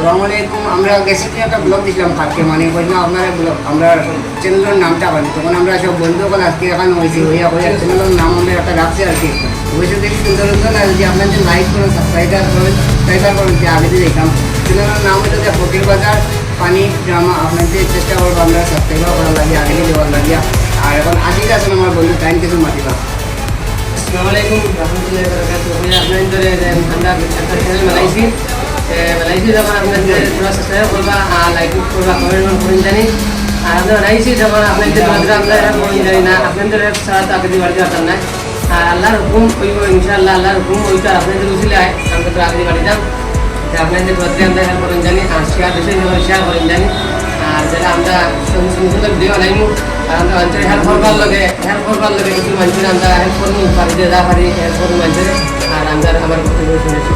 আসসালামু আলাইকুম। আমরা গেছি কি একটা ব্লগ দিছিলাম কালকে, মানে বললাম আপনার ব্লগ আমরা চ্যানেলের নামটা পারি, তখন আমরা সব বন্ধুসকল আজকে এখানে হয়েছি হইয়া হইয়া চ্যানেলের নাম আমরা একটা রাখছি আর কি। অবশ্যই দেখি সুন্দর সুন্দর আর যদি আপনার যে লাইক করেন সাবস্ক্রাইবার করেন যে আগে দেখলাম চ্যানেলের নাম হচ্ছে যে ফকির বাজার পানি ড্রামা। আপনাদের চেষ্টা করবো আমরা সাবস্ক্রাইবার করার লাগে, আগে দেওয়ার লাগিয়া। আর এখন আজিজ আছেন আমার বন্ধু টাইম কিছু মাতিবা। আসসালামু আলাইকুম রহমতুল্লাহি ওয়া বারাকাতুহু। আপনাদের ধরে আমরা একটা চ্যানেল বানাইছি যখন আপনাদের পুরো সাবস্ক্রাইব করবা আর লাইক করবা কমেন্ট করুন জানি। আর আমরা বানাইছি যখন আপনাদের মাধ্যমে আমরা করুন জানি না, আপনাদের ছাড়া তো আগে বাড়িতে আসতাম না। আর আল্লাহর হুকুম হইব ইনশাআল্লাহ, আল্লাহর হুকুম ওইটা আপনাদের উচিলায় আমরা তো আগে বাড়ি যাম। আপনাদের মাধ্যমে আমরা হেল্প করুন জানি আর শেয়ার বিষয় যখন শেয়ার করুন জানি। আর যারা আমরা সুন্দর ভিডিও বানাইমু আর আমরা মানুষের হেল্প করবার লাগে কিছু মানুষের আমরা হেল্প করবো পারি, যা পারি হেল্প করবো মানুষের। আর আমরা আমার কথা শুনেছি।